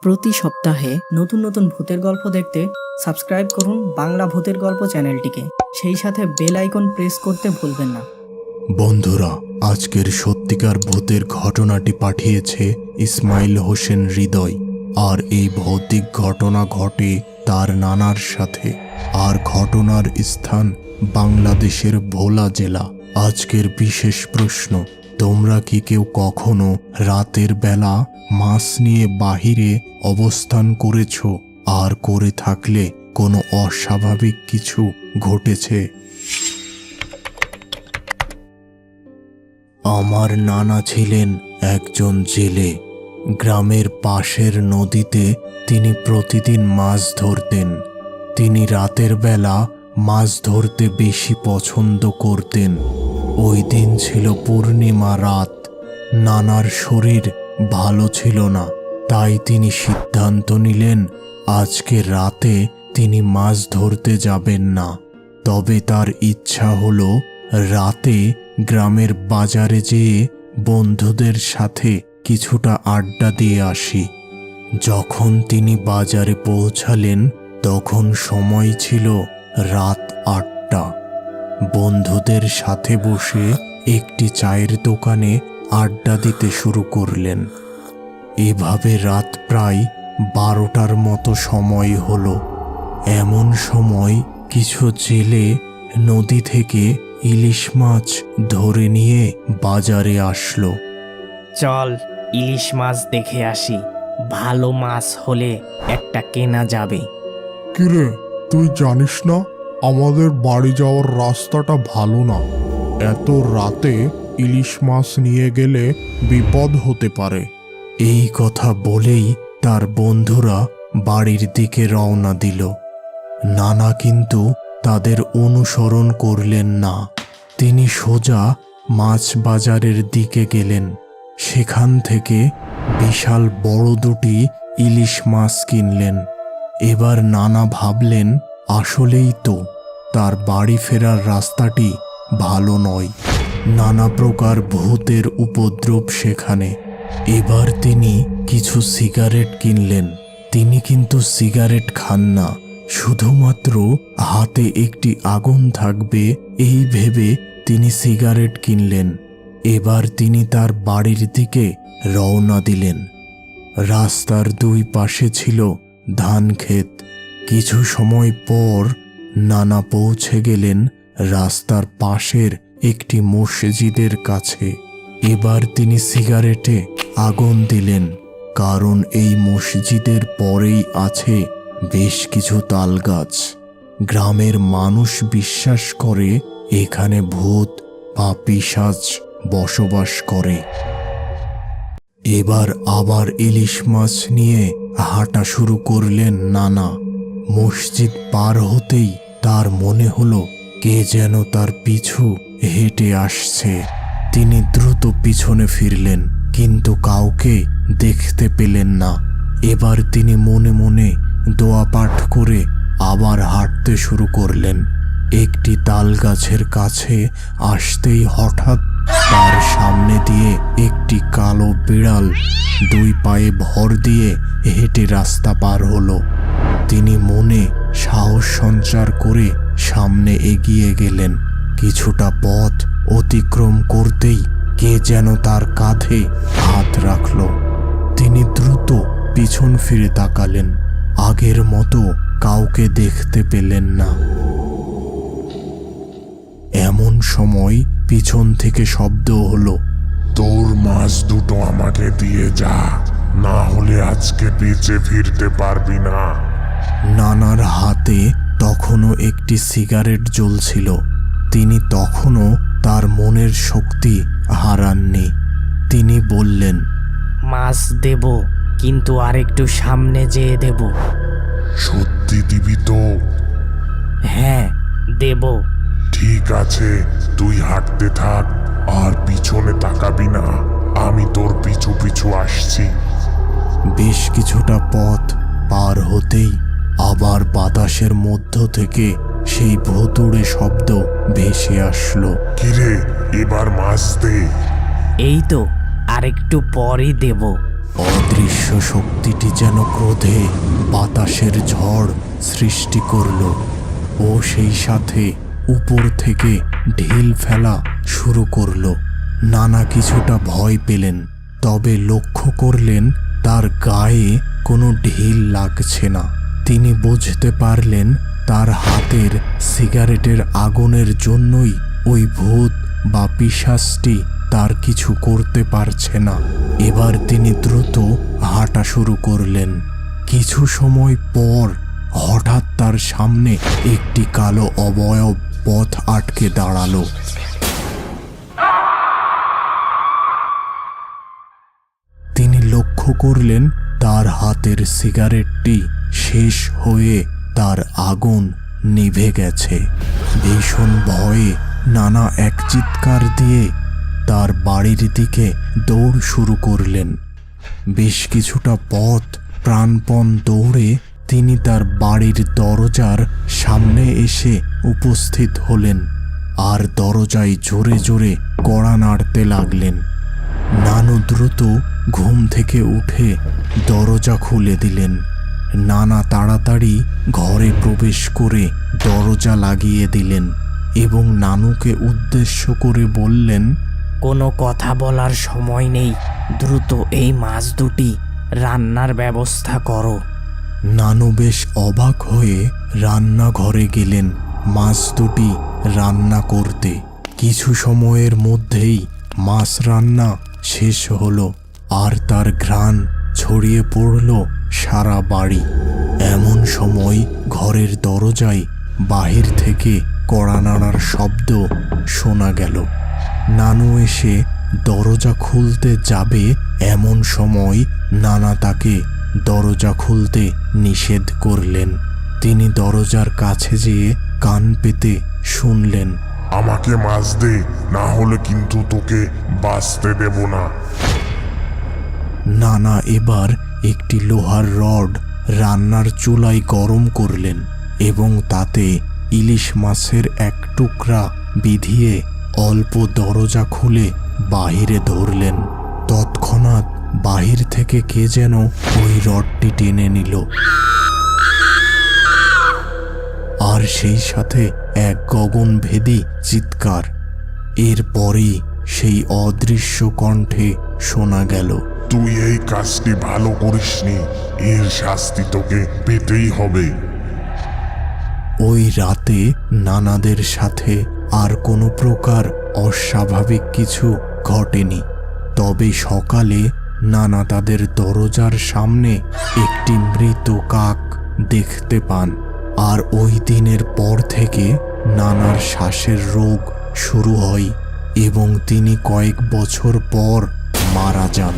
প্রতি সপ্তাহে নতুন নতুন ভূতের গল্প দেখতে সাবস্ক্রাইব করুন বাংলা ভূতের গল্প চ্যানেলটিকে। সেই সাথে বেল আইকন প্রেস করতে ভুলবেন না। বন্ধুরা, আজকের সত্যিকার ভূতের ঘটনাটি পাঠিয়েছে ইসমাইল হোসেন হৃদয়। আর এই ভৌতিক ঘটনা ঘটে তার নানার সাথে। আর ঘটনার স্থান বাংলাদেশের ভোলা জেলা। আজকের বিশেষ প্রশ্ন, তোমরা কি কেউ কখনো রাতের বেলা মাছ নিয়ে বাহিরে অবস্থান করেছ? আর করে থাকলে কোনো অস্বাভাবিক কিছু ঘটেছে? আমার নানা ছিলেন একজন জেলে। গ্রামের পাশের নদীতে তিনি প্রতিদিন মাছ ধরতেন। তিনি রাতের বেলা মাছ ধরতে বেশি পছন্দ করতেন। ওই দিন ছিল পূর্ণিমা রাত। নানার শরীর ভালো ছিল না, তাই তিনি সিদ্ধান্ত নিলেন আজকে রাতে তিনি মাছ ধরতে যাবেন না। তবে তার ইচ্ছা হলো রাতে গ্রামের বাজারে যেয়ে বন্ধুদের সাথে কিছুটা আড্ডা দিয়ে আসি। যখন তিনি বাজারে পৌঁছালেন তখন সময় ছিল রাত 8টা। বন্ধুদের সাথে বসে একটি চায়ের দোকানে আড্ডা দিতে শুরু করলেন। এভাবে রাত প্রায় 12টার মতো সময় হলো। এমন সময় কিছু জেলে নদী থেকে ইলিশ মাছ ধরে নিয়ে বাজারে আসলো। চল ইলিশ মাছ দেখে আসি, ভালো মাছ হলে একটা কেনা যাবে। কিরে, তুই জানিস না আমাদের বাড়ি যাওয়ার রাস্তাটা ভালো না? এত রাতে ইলিশ মাছ নিয়ে গেলে বিপদ হতে পারে। এই কথা বলেই তার বন্ধুরা বাড়ির দিকে রওনা দিল। নানা কিন্তু তাদের অনুসরণ করলেন না। তিনি সোজা মাছ বাজারের দিকে গেলেন। সেখান থেকে বিশাল বড় দুটি ইলিশ মাছ কিনলেন। এবার নানা ভাবলেন আসলেই তো তার বাড়ি ফেরার রাস্তাটি ভালো নয়। নানা প্রকার ভূতের উপদ্রব সেখানে। এবার তিনি কিছু সিগারেট কিনলেন। তিনি কিন্তু সিগারেট খান না, শুধুমাত্র হাতে একটি আগুন থাকবে এই ভেবে তিনি সিগারেট কিনলেন। এবার তিনি তার বাড়ির দিকে রওনা দিলেন। রাস্তার দুই পাশে ছিল ধান ক্ষেত। কিছু সময় পর নানা পৌঁছে গেলেন রাস্তার পাশের একটি মসজিদের কাছে। এবার তিনি সিগারেটে আগুন দিলেন, কারণ এই মসজিদের পরেই আছে বেশ কিছু তাল গাছ। গ্রামের মানুষ বিশ্বাস করে এখানে ভূত বা পিশাচ বসবাস করে। এবার আবার ইলিশ মাছ নিয়ে হাঁটা শুরু করলেন নানা। মসজিদ পার হতেই তার মনে হলো কে যেন তার পিছু হেঁটে আসছে। তিনি দ্রুত পিছনে ফিরলেন, কিন্তু কাউকে দেখতে পেলেন না। এবার তিনি মনে মনে দোয়া পাঠ করে আবার হাঁটতে শুরু করলেন। একটি তাল গাছের কাছে আসতেই হঠাৎ তার সামনে দিয়ে একটি কালো বিড়াল দুই পায়ে ভর দিয়ে হেঁটে রাস্তা পার হলো। তিনি মনে সাহস সঞ্চার করে সামনে এগিয়ে গেলেন। কিছুটা পথ অতিক্রম করতেই কে যেন তার কাঁধে হাত রাখল। তিনি দ্রুত পিছন ফিরে তাকালেন। আগের মতো কাউকে দেখতে পেলেন না। এমন সময় পিছন থেকে শব্দ হলো, তোর মাছ দুটো আমাকে দিয়ে যা, না হলে আজকে বেঁচে ফিরতে পারবি না। নানার হাতে তখনও একটি সিগারেট জ্বলছিল। তিনি তখনও তার মনের শক্তি হারাননি। তিনি বললেন, মাছ দেব, কিন্তু আরেকটু সামনে যেয়ে দেব। সত্যি দিবি তো? হ্যাঁ, দেব। ঠিক আছে, তুই হাঁটতে থাক আর পিছনে তাকাবি না। আমি তোর পিছু পিছু আসছি। বেশ কিছুটা পথ পার হতেই আবার বাতাসের মধ্য থেকে সেই ভুতুড়ে শব্দ ভেসে আসলো। কিরে, এবার মাছ দে। এই তো আরেকটু পরই দেব। অদৃশ্য শক্তিটি যেন ক্রোধে বাতাসের ঝড় সৃষ্টি করল ও সেই সাথে উপর থেকে ঢিল ফেলা শুরু করল। নানা কিছুটা ভয় পেলেন, তবে লক্ষ্য করলেন তার গায়ে কোনো ঢিল লাগছে না। তিনি বুঝতে পারলেন তার হাতের সিগারেটের আগুনের জন্যই ওই ভূত বা পিশাচটি তার কিছু করতে পারছে না। এবার তিনি দ্রুত হাঁটা শুরু করলেন। কিছু সময় পর হঠাৎ তার সামনে একটি কালো অবয়ব পথ আটকে দাঁড়ালো। তিনি লক্ষ্য করলেন তার হাতের সিগারেটটি শেষ হয়ে তার আগুন নিভে গেছে। ভীষণ ভয়ে নানা এক চিৎকার দিয়ে তার বাড়ির দিকে দৌড় শুরু করলেন। বেশ কিছুটা পথ প্রাণপণ দৌড়ে তিনি তার বাড়ির দরজার সামনে এসে উপস্থিত হলেন আর দরজায় জোরে জোরে কড়া নাড়তে লাগলেন। নানু দ্রুত ঘুম থেকে উঠে দরজা খুলে দিলেন। নানা তাড়াতাড়ি ঘরে প্রবেশ করে দরজা লাগিয়ে দিলেন এবং নানুকে উদ্দেশ্য করে বললেন, কোনো কথা বলার সময় নেই, দ্রুত এই মাছ দুটি রান্নার ব্যবস্থা করো। নানু বেশ অবাক হয়ে রান্নাঘরে গেলেন মাছ দুটি রান্না করতে। কিছু সময়ের মধ্যেই মাছ রান্না শেষ হলো আর তার ঘ্রাণ ছড়িয়ে পড়ল সারা বাড়ি। এমন সময় ঘরের দরজায় বাহির থেকে কড়া নাড়ার শব্দ শোনা গেল। নানু এসে দরজা খুলতে যাবে এমন সময় নানা তাকে দরজা খুলতে নিষেধ করলেন। তিনি দরজার কাছে যেয়ে কান পেতে শুনলেন, আমাকে মাছ দে, না হলে কিন্তু তোকে বাঁচতে দেব না। নানা এবার একটি লোহার রড রান্নার চুলায় গরম করলেন এবং তাতে ইলিশ মাছের এক টুকরা বিধিয়ে অল্প দরজা খুলে বাহিরে ধরলেন। তৎক্ষণাৎ বাহির থেকে কে যেন ওই রডটি টেনে নিল আর সেই সাথে এক গগনভেদী চিৎকার। এরপরই সেই অদৃশ্য কণ্ঠে শোনা গেল, তুই এই কাজটি ভালো করিসনি, এর শাস্তি তোকে পেতেই হবে। ওই রাতে নানাদের সাথে আর কোনো প্রকার অস্বাভাবিক কিছু ঘটেনি। তবে সকালে নানা তাদের দরজার সামনে একটি মৃত কাক দেখতে পান আর ওই দিনের পর থেকে নানার শ্বাসের রোগ শুরু হয় এবং তিনি কয়েক বছর পর মারা যান।